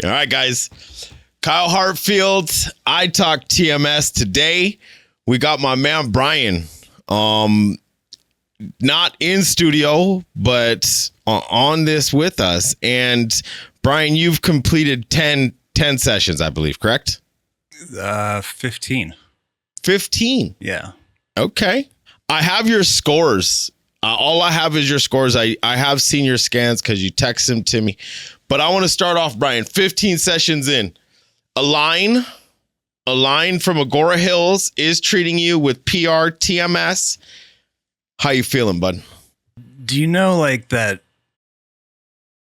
All right, guys. Kyle Hartfield, I Talk TMS. Today, we got my man Bryan. Not in studio, but on this with us. And Bryan, you've completed 10 sessions, I believe, correct? 15. 15? Yeah. Okay. I have your scores. All I have is your scores. I have seen your scans because you text them to me. But I want to start off, Bryan, 15 sessions in. Alyne from Agoura Hills is treating you with PR-TMS. How you feeling, bud? Do you know, like, that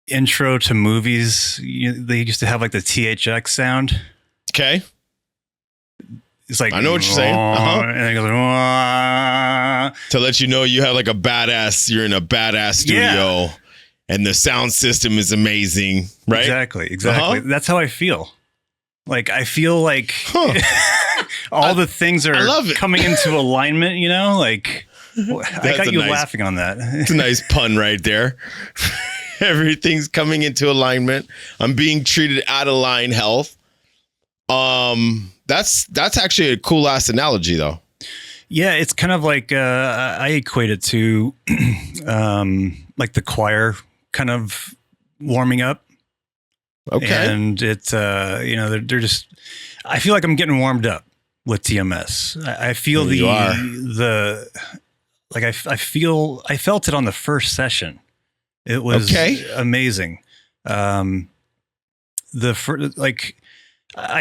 intro to movies? They used to have, like, the THX sound. Okay. It's like, I know what you're saying. And it goes, to let you know you have like a badass, you're in a badass studio and the sound system is amazing, right? Exactly. That's how I feel. Like, I feel like all the things are coming into alignment, you know? Like, I got you laughing on that. It's a nice pun right there. Everything's coming into alignment. I'm being treated at Alyne Health. That's actually a cool ass analogy though. Yeah, it's kind of like I equate it to like the choir kind of warming up. Okay. And it's they're just, I feel like I'm getting warmed up with TMS. I feel I felt it on the first session. It was amazing. I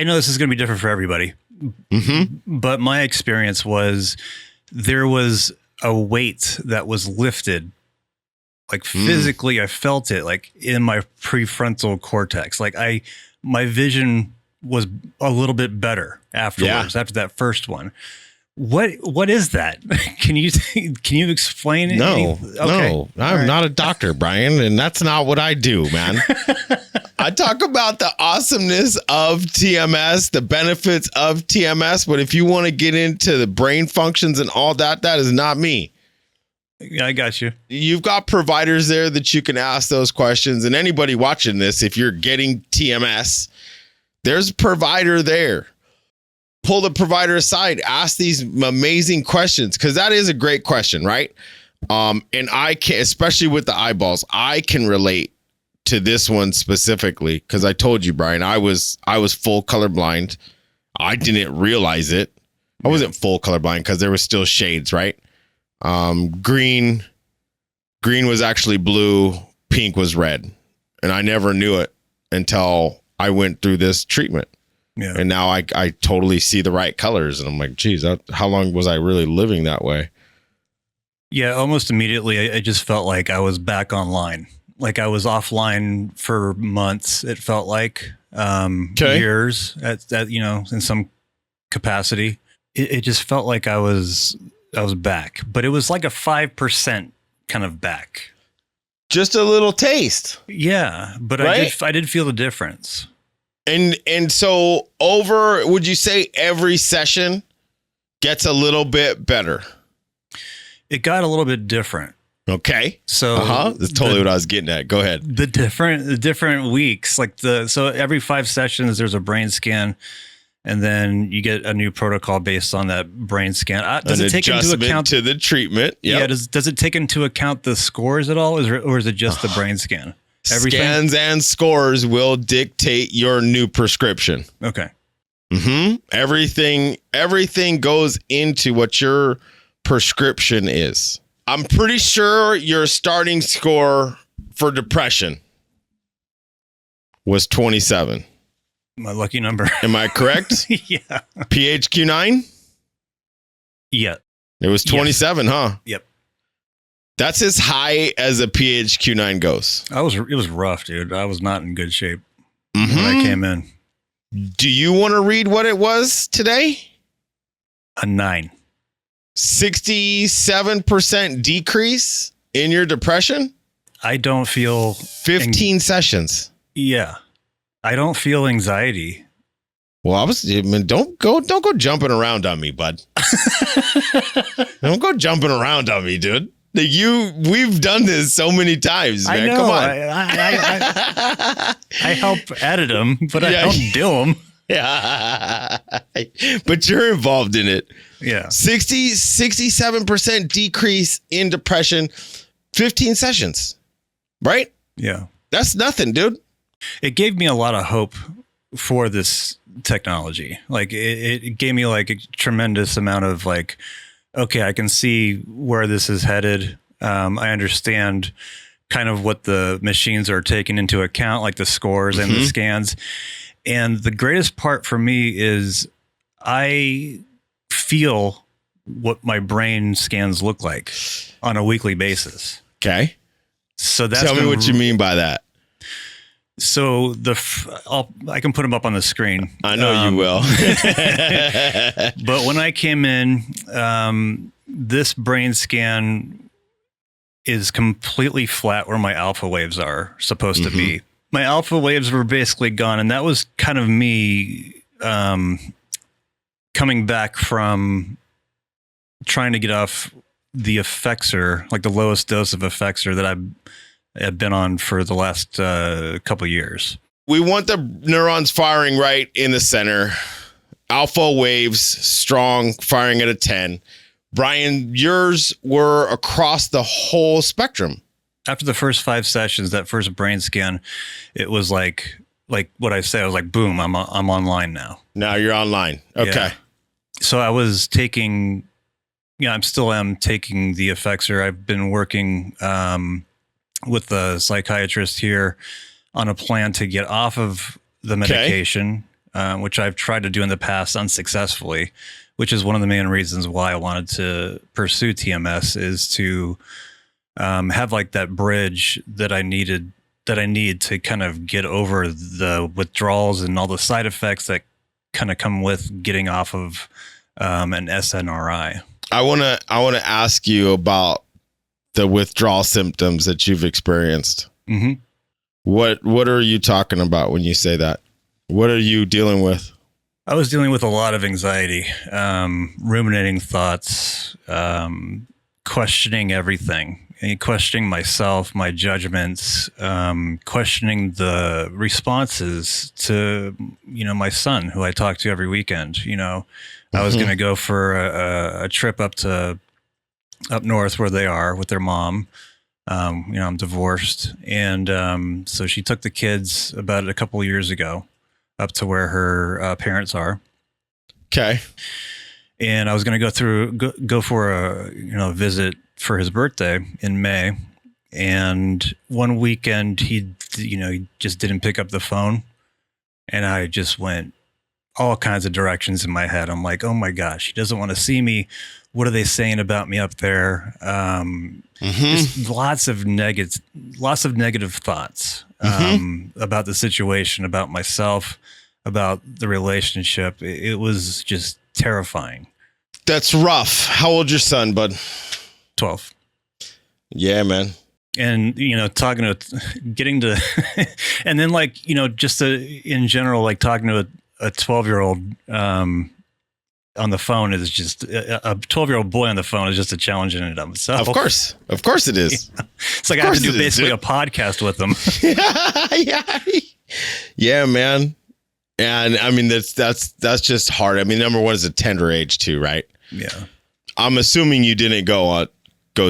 know this is going to be different for everybody, but my experience was there was a weight that was lifted, like physically. I felt it like in my prefrontal cortex. Like my vision was a little bit better afterwards, after that first one. What is that? Can you explain it? No, I'm not a doctor, Bryan, and that's not what I do, man. I talk about the awesomeness of TMS, the benefits of TMS, but if you want to get into the brain functions and all that, that is not me. Yeah, I got you. You've got providers there that you can ask those questions, and anybody watching this, if you're getting TMS, there's a provider there. Pull the provider aside, ask these amazing questions, because that is a great question, right? And I can, especially with the eyeballs, I can relate to this one specifically because I told you, Bryan, I was full colorblind. I didn't realize it. I wasn't full colorblind because there was still shades, right? Green was actually blue, pink was red, and I never knew it until I went through this treatment. Yeah. And now I totally see the right colors, and I'm like, geez, how long was I really living that way? Yeah, almost immediately, I just felt like I was back online. Like I was offline for months. It felt like years at in some capacity. It just felt like I was back, but it was like a 5% kind of back. Just a little taste. Yeah, but right? I did feel the difference. And so would you say every session gets a little bit better? It got a little bit different. Okay. So that's totally what I was getting at. Go ahead. The different weeks, so every 5 sessions there's a brain scan, and then you get a new protocol based on that brain scan. Does it take into account to the treatment? Yep. Yeah. Does it take into account the scores at all, or is it just the brain scan? Everything? Scans and scores will dictate your new prescription. Okay. Everything goes into what your prescription is. I'm pretty sure your starting score for depression was 27. My lucky number. Am I correct? Yeah. PHQ-9? Yeah. It was 27, huh? Yep. That's as high as a PHQ-9 goes. It was rough, dude. I was not in good shape when I came in. Do you want to read what it was today? A 9. 67% decrease in your depression? I don't feel 15 sessions. Yeah. I don't feel anxiety. Well, don't go jumping around on me, bud. Don't go jumping around on me, dude. We've done this so many times, man. I know. Come on. I help edit them, but I don't do them. Yeah. But you're involved in it. Yeah. 67% decrease in depression, 15 sessions, right? Yeah. That's nothing, dude. It gave me a lot of hope for this technology. Like it gave me like a tremendous amount of like, okay, I can see where this is headed. I understand kind of what the machines are taking into account, like the scores and the scans. And the greatest part for me is I feel what my brain scans look like on a weekly basis. Okay. So that's tell me what you mean by that. So I can put them up on the screen. I know you will. But when I came in, this brain scan is completely flat where my alpha waves are supposed to be. My alpha waves were basically gone, and that was kind of me coming back from trying to get off the Effexor, like the lowest dose of Effexor that I've been on for the last couple of years. We want the neurons firing right in the center. Alpha waves, strong, firing at a 10. Bryan, yours were across the whole spectrum. After the first 5 sessions, that first brain scan, it was like what I said. I was like, boom, I'm online now. Now you're online. Okay. Yeah. So I was taking, I still am taking the Effexor. I've been working with the psychiatrist here on a plan to get off of the medication, which I've tried to do in the past unsuccessfully, which is one of the main reasons why I wanted to pursue TMS, is to have like that bridge that I need to kind of get over the withdrawals and all the side effects that kind of come with getting off of an SNRI. I want to ask you about the withdrawal symptoms that you've experienced. Mm-hmm. What are you talking about when you say that? What are you dealing with? I was dealing with a lot of anxiety, ruminating thoughts, questioning everything, and questioning myself, my judgments, questioning the responses to, my son, who I talk to every weekend. I was going to go for a trip up north where they are with their mom. I'm divorced. And so she took the kids about a couple of years ago up to where her parents are. Okay. And I was going to go for a visit for his birthday in May. And one weekend he just didn't pick up the phone. And I just went all kinds of directions in my head. I'm like, oh my gosh, he doesn't want to see me. What are they saying about me up there? Just lots of negative thoughts about the situation, about myself, about the relationship. It was just terrifying. That's rough. How old's your son, bud? 12. Yeah, man. And, getting to, and then just in general, like talking to a 12-year-old on the phone is just a 12-year-old boy on the phone is just a challenge in and of itself. Of course it is. Yeah. It's like I have to do basically a podcast with them. Yeah, man. And I mean, that's just hard. I mean, number one is a tender age too, right? Yeah. I'm assuming you didn't go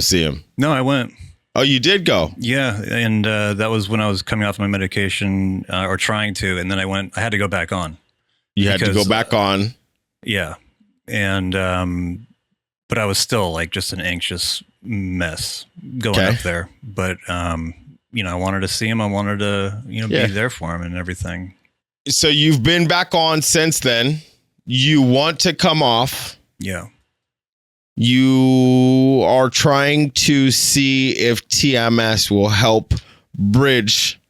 see him. No, I went. Oh, you did go? Yeah. And that was when I was coming off my medication or trying to, and then I had to go back on. You had to go back on. Yeah. And, but I was still like just an anxious mess going up there. But, I wanted to see him. I wanted to, be there for him and everything. So you've been back on since then. You want to come off. Yeah. You are trying to see if TMS will help bridge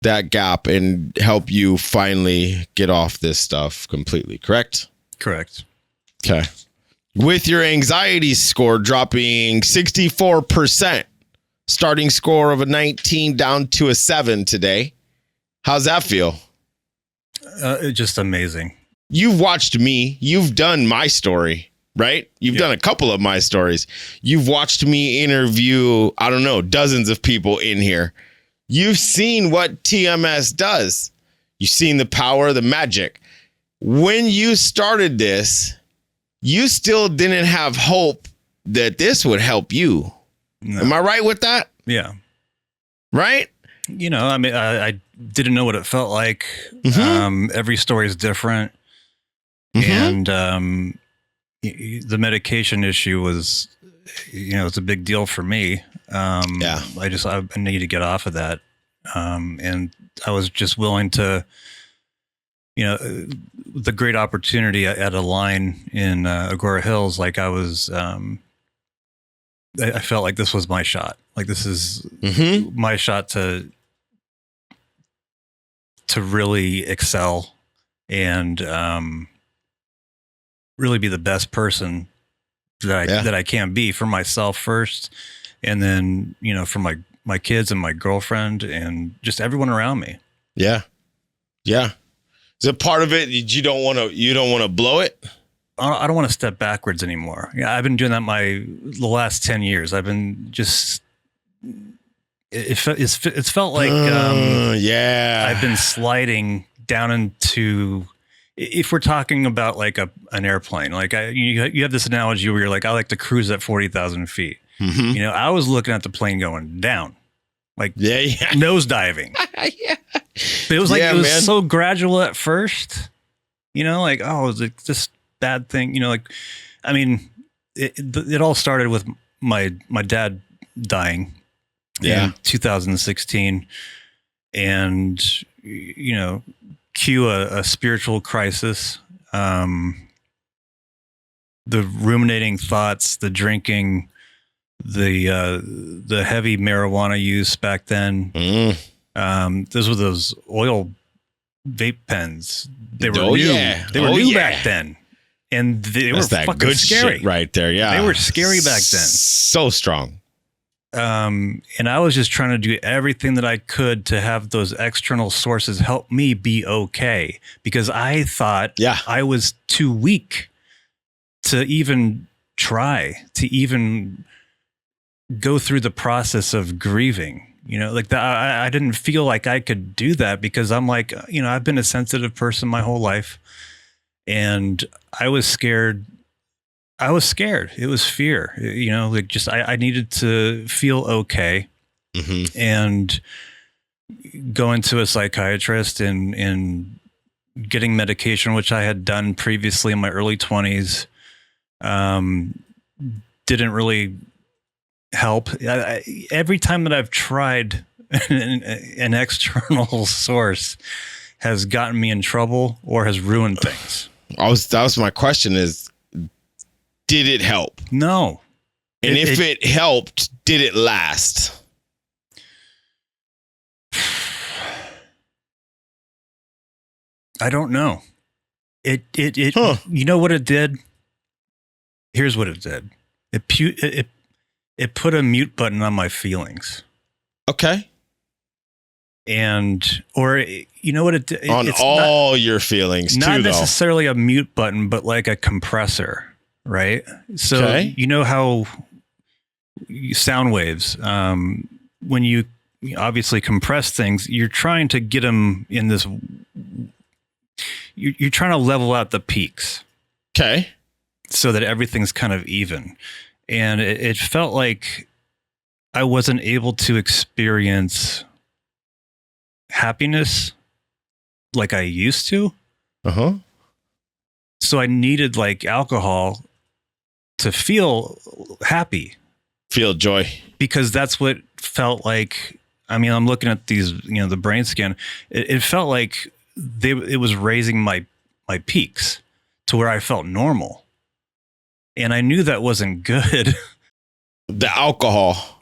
that gap and help you finally get off this stuff completely, correct? Correct. Okay. With your anxiety score dropping 64%, starting score of a 19 down to a 7 today. How's that feel? Just amazing. You've watched me. You've done my story. right? You've done a couple of my stories. You've watched me interview, I don't know, dozens of people in here. You've seen what TMS does. You've seen the power, the magic. When you started this, you still didn't have hope that this would help you. No. Am I right with that? Yeah. Right? You know, I mean, I didn't know what it felt like. Mm-hmm. Every story is different. Mm-hmm. And the medication issue was, you know, it's a big deal for me. I need to get off of that. And I was just willing to, you know, the great opportunity at Alyne in Agoura Hills, like I was, I felt like this was my shot. Like this is my shot to really excel and really be the best person that I can be for myself first, and then, you know, for my kids and my girlfriend and just everyone around me. Yeah. Yeah. Is it part of it you don't want to blow it? I don't want to step backwards anymore. Yeah, I've been doing that the last 10 years. I've been just it's felt like I've been sliding down into, if we're talking about like an airplane, like you have this analogy where you're like, I like to cruise at 40,000 feet. Mm-hmm. You know, I was looking at the plane going down, like nose diving. Yeah. But it was like, it was so gradual at first, you know, like, oh, it was like this bad thing, you know, like, I mean, it all started with my dad dying in 2016, and, you know, cue a spiritual crisis, the ruminating thoughts, the drinking, the heavy marijuana use back then. Those were those oil vape pens. They were new. Yeah. They were new back then, and they were fucking good scary right there. Yeah, they were scary back then. So strong. And I was just trying to do everything that I could to have those external sources help me be okay, because I thought I was too weak to even try to even go through the process of grieving. You know, like I didn't feel like I could do that, because I'm like, you know, I've been a sensitive person my whole life, and I was scared. It was fear, you know, like just, I needed to feel okay, and going to a psychiatrist and getting medication, which I had done previously in my early 20s, didn't really help. Every time that I've tried an external source has gotten me in trouble or has ruined things. That was my question is, did it help? No. And if it helped, did it last? I don't know. You know what it did? Here's what it did. It put a mute button on my feelings. Okay. Or you know what it did? On all your feelings, not necessarily a mute button, but like a compressor. Right. So you know how sound waves, when you obviously compress things, you're trying to get them in this, you're trying to level out the peaks. Okay. So that everything's kind of even. And it felt like I wasn't able to experience happiness like I used to. So I needed like alcohol to feel happy, feel joy, because that's what felt like. I mean, I'm looking at these, you know, the brain scan. It felt like it was raising my peaks to where I felt normal, and I knew that wasn't good. The alcohol,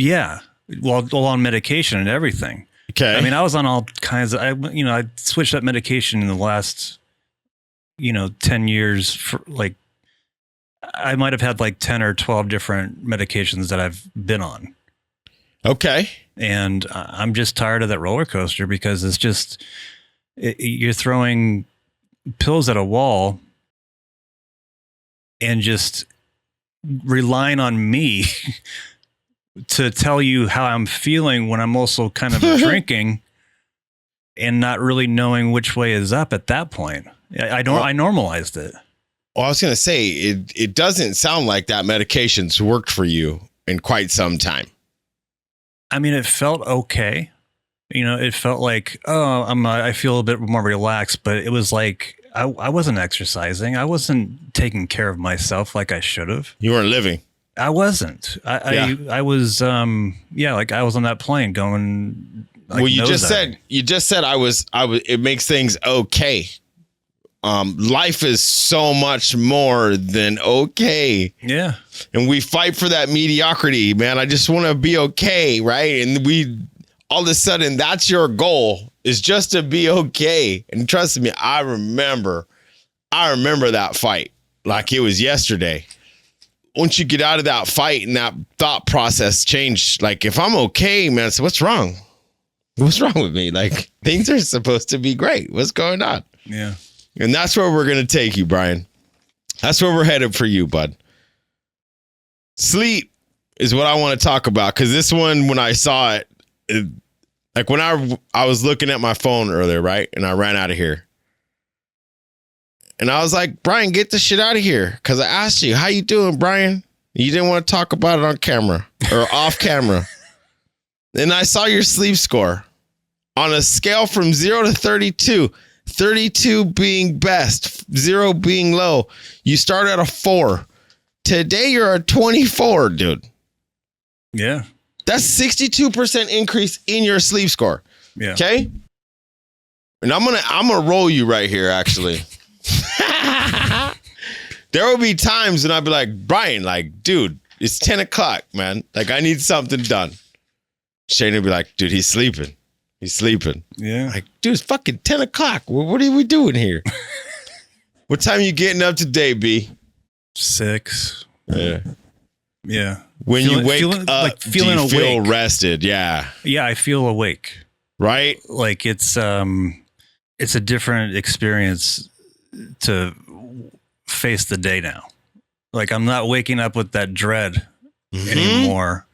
well, on medication and everything. Okay, I mean, I was on all kinds of. I switched that medication in the last, 10 years for like. I might have had like 10 or 12 different medications that I've been on. Okay. And I'm just tired of that roller coaster, because it's just, you're throwing pills at a wall and just relying on me to tell you how I'm feeling when I'm also kind of drinking and not really knowing which way is up at that point. I normalized it. Well, I was going to say, it doesn't sound like that medication's worked for you in quite some time. I mean, it felt okay. You know, it felt like, I feel a bit more relaxed, but it was like, I wasn't exercising. I wasn't taking care of myself like I should have. You weren't living. I wasn't. I was, like I was on that plane going. Like, well, you just said I was, it makes things okay. Life is so much more than okay. Yeah. And we fight for that mediocrity, man. I just want to be okay. Right. And all of a sudden, that's your goal, is just to be okay. And trust me, I remember that fight like it was yesterday. Once you get out of that fight and that thought process changed, like, if I'm okay, man, so what's wrong? What's wrong with me? Like, things are supposed to be great. What's going on? Yeah. And that's where we're going to take you, Bryan. That's where we're headed for you, bud. Sleep is what I want to talk about, because this one, when I saw it, like when I was looking at my phone earlier, right? And I ran out of here. And I was like, Bryan, get the shit out of here. Because I asked you, how you doing, Bryan? You didn't want to talk about it on camera or off camera. And I saw your sleep score on a scale from 0 to 32. 32 being best, 0 being low. You start at a 4. Today you're a 24, dude. Yeah. That's 62% increase in your sleep score. Yeah. Okay? And I'm gonna roll you right here, actually. There will be times when I'll be like, Bryan, like, dude, it's 10 o'clock, man. Like, I need something done. Shane will be like, dude, he's sleeping. He's sleeping. Yeah. Like, dude, it's fucking 10 o'clock. What are we doing here? What time are you getting up today, B? 6. Yeah. Yeah. When you wake up, like, do you awake. feel rested? Yeah. Yeah, I feel awake. Right? Like it's a different experience to face the day now. Like, I'm not waking up with that dread anymore.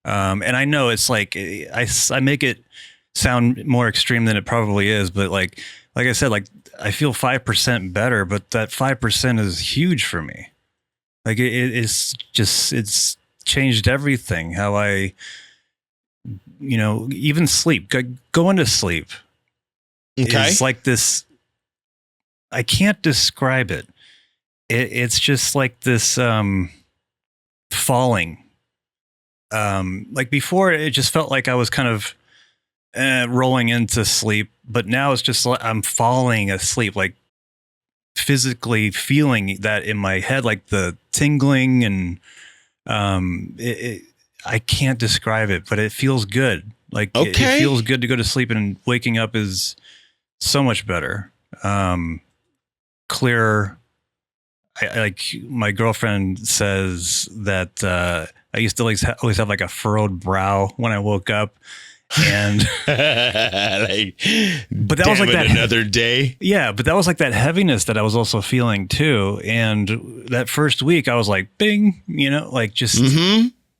And I know it's like, I make it sound more extreme than it probably is, but like I said, like, I feel 5% better, but that 5% is huge for me. Like it's changed everything. How I, even sleep, going to sleep. Okay. It's like this, I can't describe it. It's just like this, falling. Like before, it just felt like I was kind of rolling into sleep, but now it's just like I'm falling asleep, like physically feeling that in my head, like the tingling, and I can't describe it, but it feels good. Like it feels good to go to sleep, and waking up is so much better, clearer. Like my girlfriend says that I used to always have like a furrowed brow when I woke up, and like, but that was like that another day. Yeah, but that was like that heaviness that I was also feeling too. And that first week, I was like, bing, like just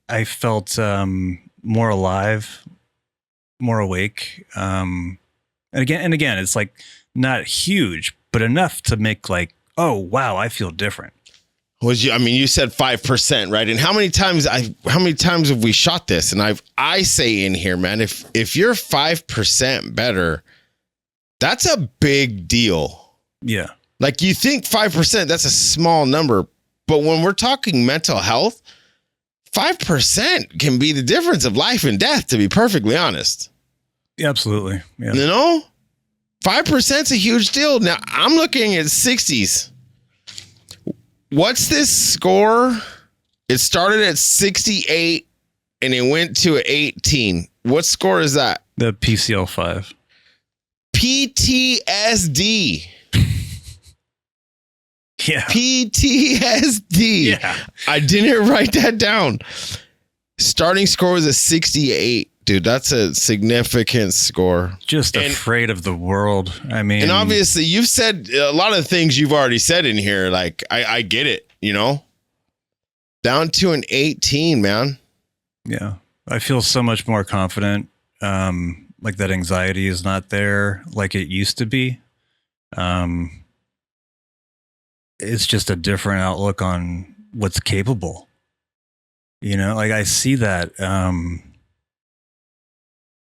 I felt more alive, more awake. And again, it's like not huge, but enough to make like, oh wow, I feel different. You said 5%, right? And how many times have we shot this? And I say in here, man, if you're 5% better, that's a big deal. Yeah. Like, you think 5%, that's a small number, but when we're talking mental health, 5% can be the difference of life and death, to be perfectly honest. Yeah, absolutely. Yeah. 5% is a huge deal. Now, I'm looking at 60s. What's this score? It started at 68 and it went to 18. What score is that? The PCL5. PTSD. Yeah. PTSD. Yeah. I didn't write that down. Starting score was a 68. Dude, that's a significant score. Just afraid of the world. I mean, and obviously you've said a lot of things you've already said in here. Like, I get it, Down to an 18, man. Yeah. I feel so much more confident. Like that anxiety is not there like it used to be. It's just a different outlook on what's capable. You know, like I see that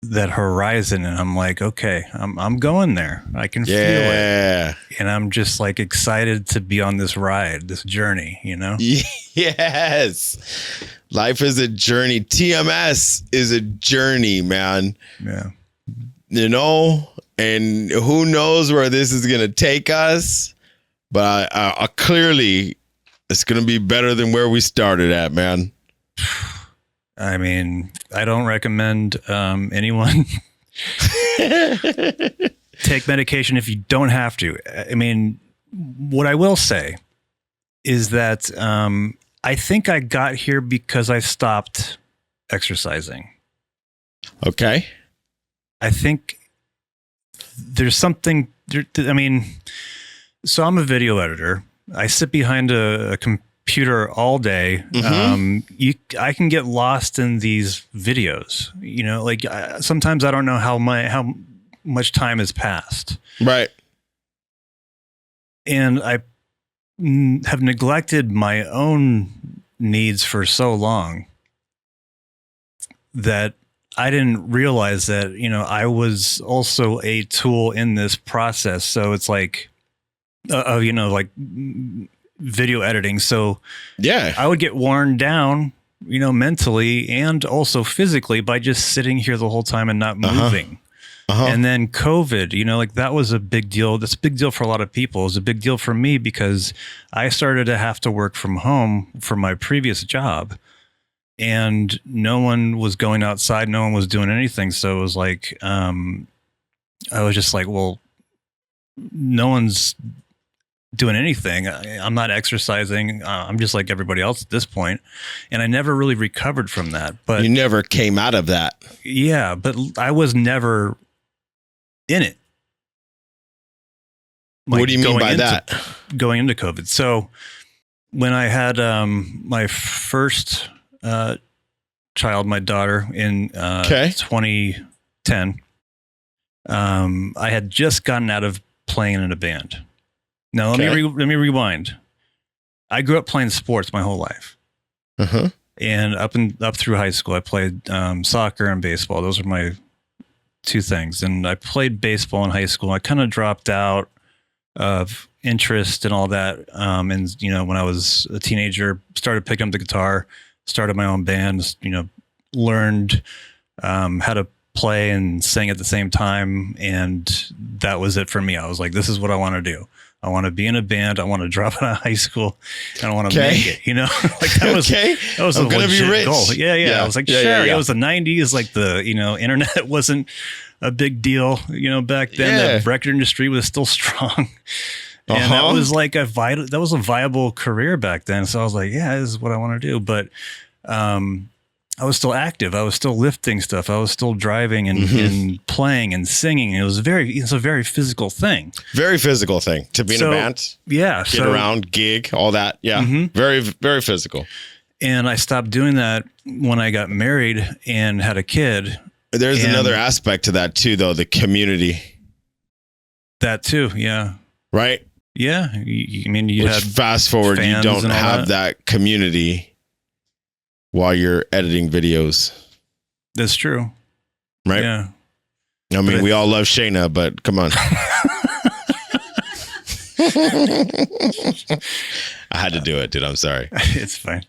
that horizon, and I'm like, okay, I'm going there. I can feel it, and I'm just like excited to be on this ride, this journey. You know? Yes, life is a journey. TMS is a journey, man. Yeah. You know, and who knows where this is gonna take us, but I clearly it's gonna be better than where we started at, man. I mean, I don't recommend anyone take medication if you don't have to. I mean, what I will say is that I think I got here because I stopped exercising. Okay. I think there's something, I mean, so I'm a video editor. I sit behind a computer all day. Mm-hmm. I can get lost in these videos, you know, like sometimes I don't know how much time has passed. Right. And I have neglected my own needs for so long that I didn't realize that, you know, I was also a tool in this process. So it's like, you know, like video editing. So yeah, I would get worn down, you know, mentally and also physically by just sitting here the whole time and not moving. And then COVID, you know, like that was a big deal. That's a big deal for a lot of people. It was a big deal for me because I started to have to work from home for my previous job. And no one was going outside. No one was doing anything. So it was like, I was just like, well, no one's doing anything. I'm not exercising. I'm just like everybody else at this point. And I never really recovered from that. But you never came out of that. Yeah, but I was never in it. Like what do you mean by that? Going into COVID. So when I had my first child, my daughter, in 2010, I had just gotten out of playing in a band. Now, let me rewind. I grew up playing sports my whole life. And up through high school, I played soccer and baseball. Those are my two things. And I played baseball in high school. I kind of dropped out of interest and all that. And, you know, when I was a teenager, started picking up the guitar, started my own band, you know, learned how to play and sing at the same time. And that was it for me. I was like, this is what I want to do. I want to be in a band. I want to drop out of high school and I want to make it, you know, like that was a legit goal. Yeah. I was like, sure. It was the 90s. Like the, you know, internet wasn't a big deal, you know, back then. The record industry was still strong. And that was like that was a viable career back then. So I was like, yeah, this is what I want to do. But, I was still active. I was still lifting stuff. I was still driving and playing and singing. It's a very physical thing. Very physical thing to be in a band. Yeah. Get around, gig, all that. Yeah. Very, very physical. And I stopped doing that when I got married and had a kid. There's another aspect to that too, though. The community. That too. Yeah. Right. Yeah. I mean, you had fast forward, you don't have that community while you're editing videos. That's true. Right? Yeah. I mean, we all love Shayna, but come on. I had to do it, dude. I'm sorry. It's fine.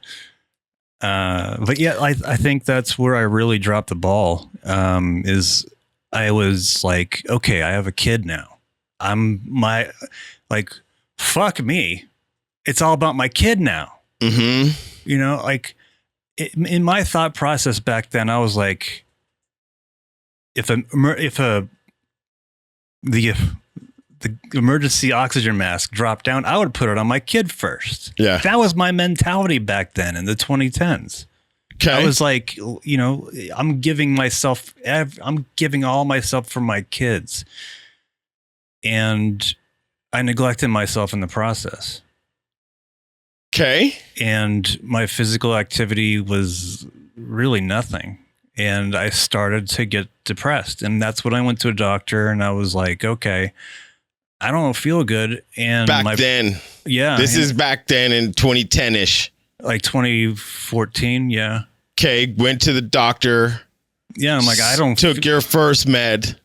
But yeah, I think that's where I really dropped the ball. Is I was like, okay, I have a kid now. Fuck me. It's all about my kid now. You know, like, in my thought process back then, I was like, if the emergency oxygen mask dropped down, I would put it on my kid first. Yeah. That was my mentality back then in the 2010s. Okay. I was like, you know, I'm giving all myself for my kids. And I neglected myself in the process. Okay. And my physical activity was really nothing. And I started to get depressed. And that's when I went to a doctor and I was like, okay, I don't feel good. And back then. Yeah. This is back then in 2010-ish. Like 2014. Yeah. Okay. Went to the doctor. Yeah. I'm like, took your first med.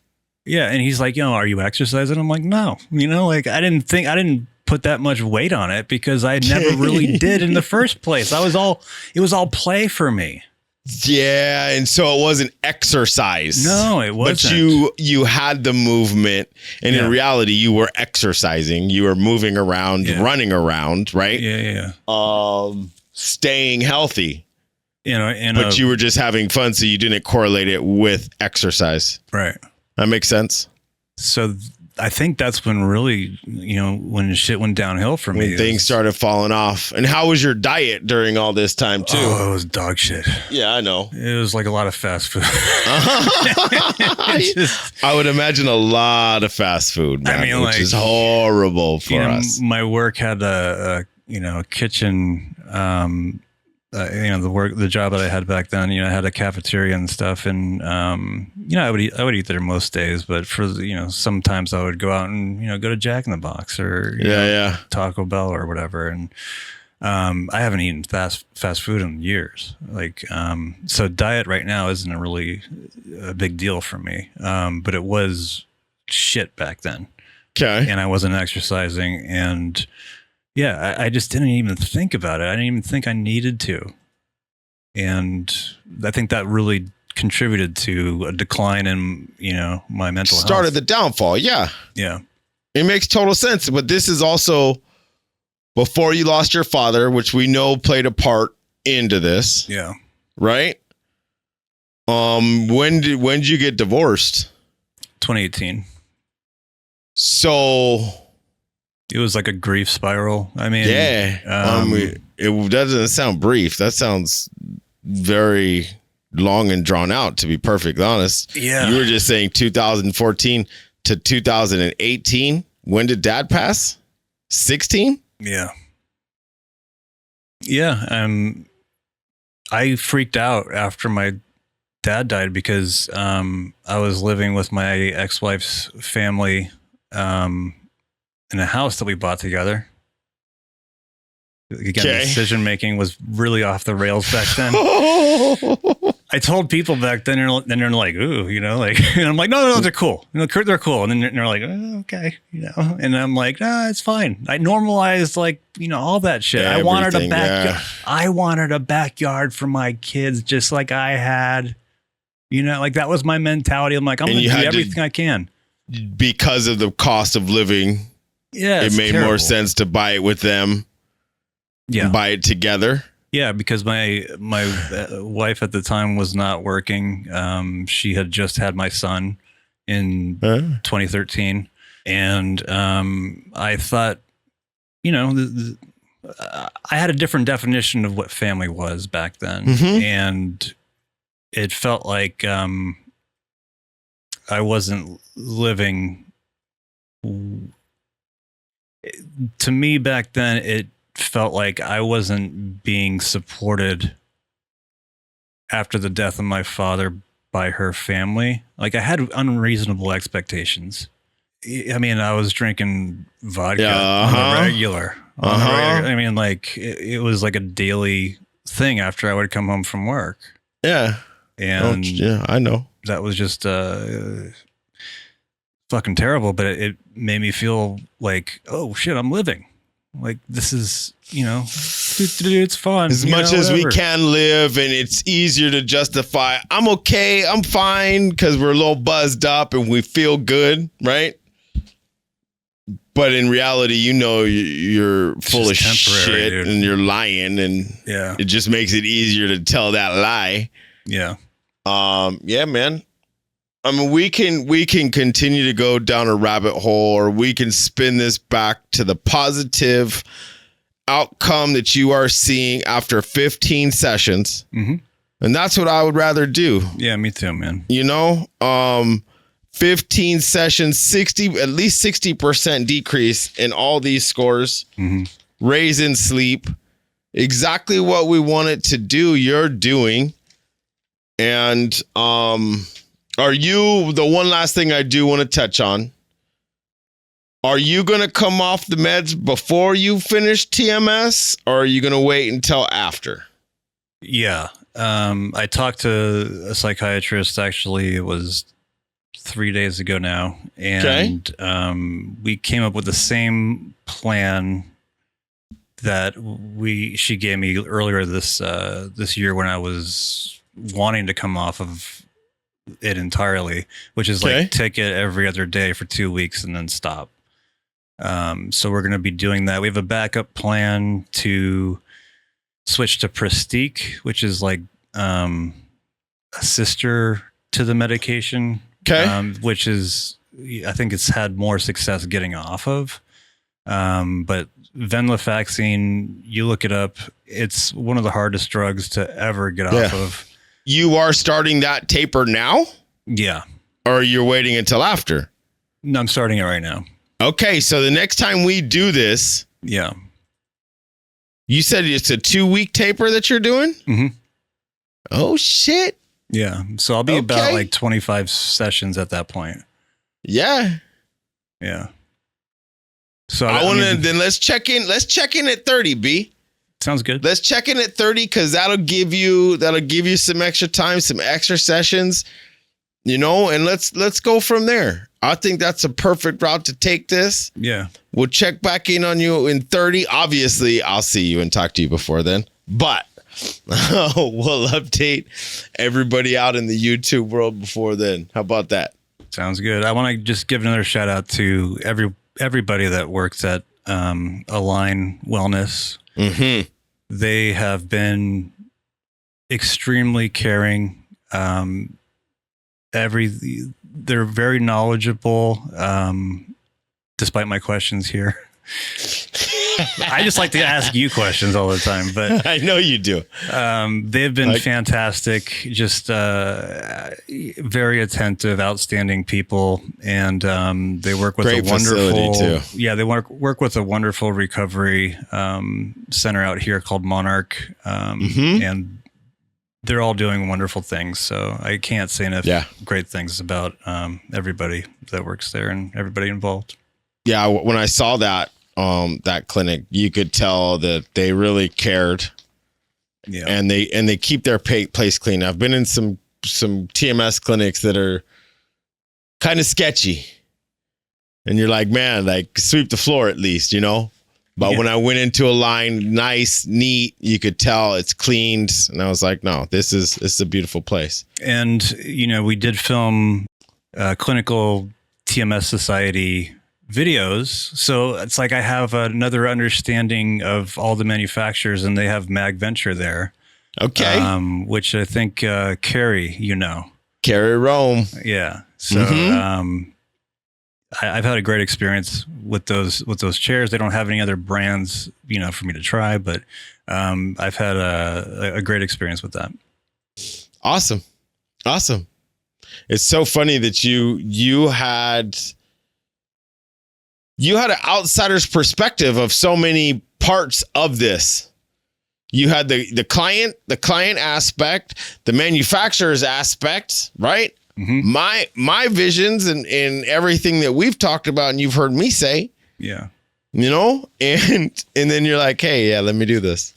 Yeah. And he's like, are you exercising? I'm like, no, like I didn't put that much weight on it because I never really did in the first place. It was all play for me. Yeah, and so it wasn't exercise. No, it wasn't. But you had the movement, and in reality, you were exercising. You were moving around, running around, right? Yeah. Staying healthy. But you were just having fun, so you didn't correlate it with exercise. Right. That makes sense. So I think that's when really, when shit went downhill for me. When things started falling off. And how was your diet during all this time, too? Oh, it was dog shit. Yeah, I know. It was like a lot of fast food. I would imagine a lot of fast food, man, which is horrible for us. My work had a kitchen, the job that I had back then, I had a cafeteria and stuff. And, I would eat there most days, but for, sometimes I would go out and, go to Jack in the Box or Taco Bell or whatever. And, I haven't eaten fast food in years. So diet right now isn't really a big deal for me. But it was shit back then. Okay. And I wasn't exercising and, yeah, I just didn't even think about it. I didn't even think I needed to. And I think that really contributed to a decline in, my mental health. Started the downfall, yeah. Yeah. It makes total sense. But this is also before you lost your father, which we know played a part into this. Yeah. Right? When did you get divorced? 2018. So... It was like a grief spiral. I mean, it doesn't sound brief. That sounds very long and drawn out, to be perfectly honest. Yeah. You were just saying 2014 to 2018. When did dad pass? 16? Yeah. Yeah. I freaked out after my dad died because I was living with my ex-wife's family in a house that we bought together. Again, decision making was really off the rails back then. I told people back then, and they're like, "Ooh," and I'm like, "No, they're cool. They're cool." And then they're like, "Oh, okay," and I'm like, "No, it's fine." I normalized all that shit. I wanted a backyard. Yeah. I wanted a backyard for my kids, just like I had. That was my mentality. I'm like, I'm going to do everything I can because of the cost of living. Yeah, it made more sense to buy it with them. Yeah, buy it together. Yeah, because my wife at the time was not working. She had just had my son in 2013, and I thought, I had a different definition of what family was back then, and it felt like I wasn't living. To me back then, it felt like I wasn't being supported after the death of my father by her family. Like, I had unreasonable expectations. I mean, I was drinking vodka on the regular. I mean, like, it was like a daily thing after I would come home from work. Yeah. And I know. That was just fucking terrible, but it made me feel like, oh shit, I'm living. Like, this is, it's fun. As much as we can live, and it's easier to justify, I'm okay, I'm fine, because we're a little buzzed up and we feel good, right? But in reality, you're full of shit, dude. And you're lying, and it just makes it easier to tell that lie. Yeah. Yeah, man. I mean, we can continue to go down a rabbit hole, or we can spin this back to the positive outcome that you are seeing after 15 sessions. Mm-hmm. And that's what I would rather do. Yeah, me too, man. 15 sessions, at least 60% decrease in all these scores, raise in sleep, exactly what we want it to do, you're doing. And are you, the one last thing I do want to touch on, are you going to come off the meds before you finish TMS, or are you going to wait until after? Yeah. I talked to a psychiatrist, actually, it was 3 days ago now. And we came up with the same plan that she gave me earlier this year when I was wanting to come off of it entirely, which is like take it every other day for 2 weeks and then stop. So we're going to be doing that. We have a backup plan to switch to Prestique, which is like a sister to the medication, which is, I think it's had more success getting off of. But venlafaxine, you look it up, it's one of the hardest drugs to ever get off of. You are starting that taper now? Yeah. Or you're waiting until after? No, I'm starting it right now. Okay, so the next time we do this, yeah, you said it's a 2-week taper that you're doing? Mm-hmm. Oh shit! Yeah, so I'll be about like 25 sessions at that point. Yeah. So I want to then let's check in. Let's check in at 30, B. Sounds good. Let's check in at 30 because that'll give you some extra time, some extra sessions, and let's go from there. I think that's a perfect route to take this. Yeah. We'll check back in on you in 30. Obviously, I'll see you and talk to you before then. But we'll update everybody out in the YouTube world before then. How about that? Sounds good. I want to just give another shout out to everybody that works at Alyne Wellness. Mm-hmm. They have been extremely caring. They're very knowledgeable, despite my questions here. I just like to ask you questions all the time, but I know you do. They've been fantastic, just very attentive, outstanding people, and they work with a wonderful too. Yeah, they work with a wonderful recovery center out here called Monarch, and they're all doing wonderful things. So I can't say enough great things about everybody that works there and everybody involved. Yeah, when I saw that clinic, you could tell that they really cared. Yeah, and they keep their place clean. I've been in some TMS clinics that are kind of sketchy, and you're like, man, like sweep the floor at least, But when I went into Alyne, nice, neat, you could tell it's cleaned, and I was like, no, this is a beautiful place. And we did film clinical TMS society videos, so it's like I have another understanding of all the manufacturers, and they have Mag Venture there. Okay, which I think Carrie, Carrie Rome. Yeah, so I've had a great experience with those chairs. They don't have any other brands, for me to try, but I've had a great experience with that. Awesome. It's so funny that you had an outsider's perspective of so many parts of this. You had the client aspect, the manufacturer's aspect, right? Mm-hmm. My visions and everything that we've talked about and you've heard me say. Yeah. And then you're like, hey, yeah, let me do this.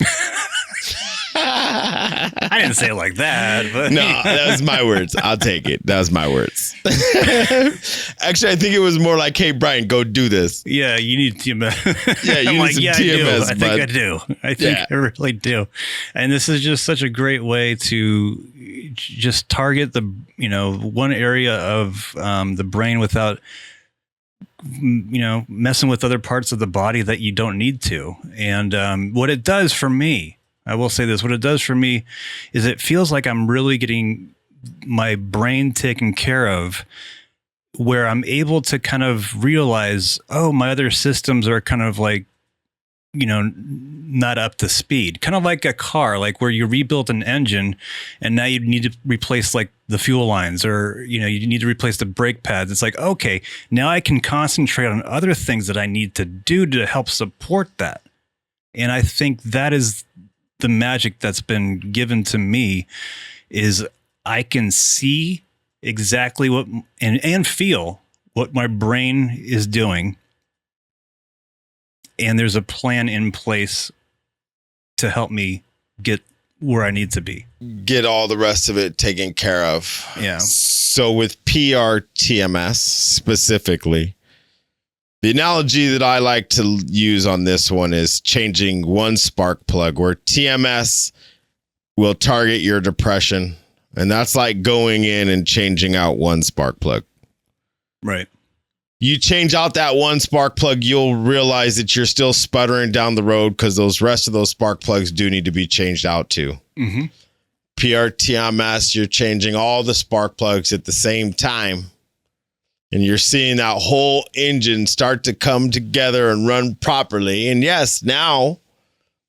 I didn't say it like that, but no, that was my words. I'll take it. That was my words. Actually, I think it was more like, hey, Bryan, go do this. Yeah, you need TMS. Yeah, you need some TMS. I think I do. I think I really do. And this is just such a great way to just target the, one area of the brain without, messing with other parts of the body that you don't need to. And what it does for me, I will say this, what it does for me is it feels like I'm really getting my brain taken care of, where I'm able to kind of realize, oh, my other systems are kind of like, not up to speed. Kind of like a car, like where you rebuilt an engine and now you need to replace like the fuel lines, or, you need to replace the brake pads. It's like, okay, now I can concentrate on other things that I need to do to help support that. And I think that is the magic that's been given to me, is I can see exactly what and feel what my brain is doing. And there's a plan in place to help me get where I need to be. Get all the rest of it taken care of. Yeah. So with PR-TMS specifically, the analogy that I like to use on this one is changing one spark plug, where TMS will target your depression. And that's like going in and changing out one spark plug. Right. You change out that one spark plug, you'll realize that you're still sputtering down the road, because those rest of those spark plugs do need to be changed out too. Mm-hmm. PR-TMS, you're changing all the spark plugs at the same time. And you're seeing that whole engine start to come together and run properly. And yes, now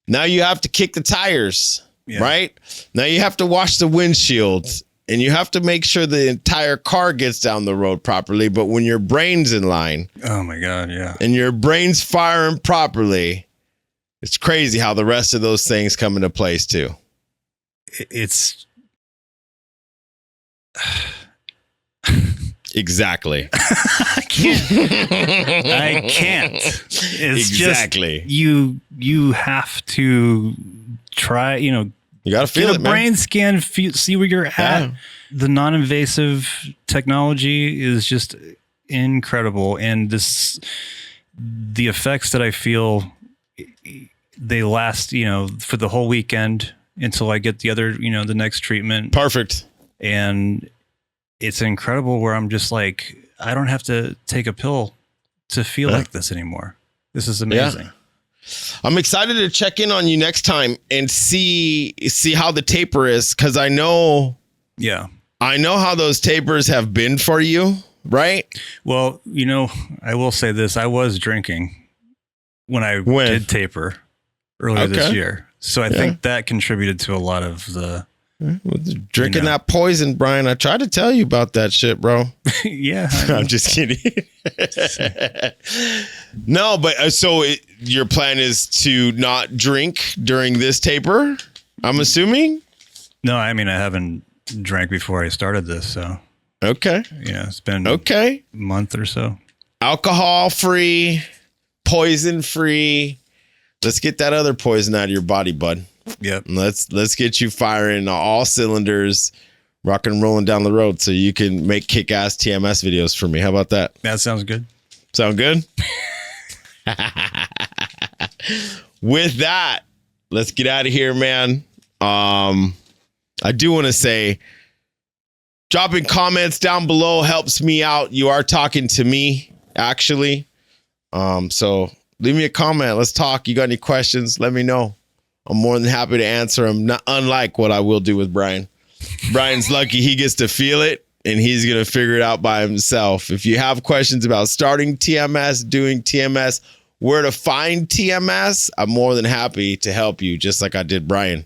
you have to kick the tires, right? Now you have to wash the windshields, and you have to make sure the entire car gets down the road properly. But when your brain's in line, oh my God, yeah, and your brain's firing properly, it's crazy how the rest of those things come into place too. It's exactly. I can't. It's exactly. Just you have to try. You got to feel get it, a man. brain scan, see where you're at. Yeah. The non-invasive technology is just incredible, and the effects that I feel, they last for the whole weekend until I get the other the next treatment. Perfect. And it's incredible where I'm just like, I don't have to take a pill to feel like this anymore. This is amazing. Yeah. I'm excited to check in on you next time and see how the taper is, because I know how those tapers have been for you, right? Well, I will say this. I was drinking when I did taper earlier this year. So I think that contributed to a lot of the... Drinking that poison, Bryan. I tried to tell you about that shit, bro. Yeah. I'm just kidding. No, but your plan is to not drink during this taper, I'm assuming? No, I mean, I haven't drank before I started this, so. Okay. Yeah, it's been a month or so. Alcohol-free, poison-free. Let's get that other poison out of your body, bud. Yep. Let's get you firing all cylinders, rock and rolling down the road, so you can make kick-ass TMS videos for me. How about that? That sounds good. Sound good? With that, let's get out of here, man. I do want to say, dropping comments down below helps me out. You are talking to me, actually. So leave me a comment. Let's talk. You got any questions? Let me know. I'm more than happy to answer them, not unlike what I will do with Bryan. Bryan's lucky he gets to feel it, and he's going to figure it out by himself. If you have questions about starting TMS, doing TMS, where to find TMS, I'm more than happy to help you, just like I did Bryan.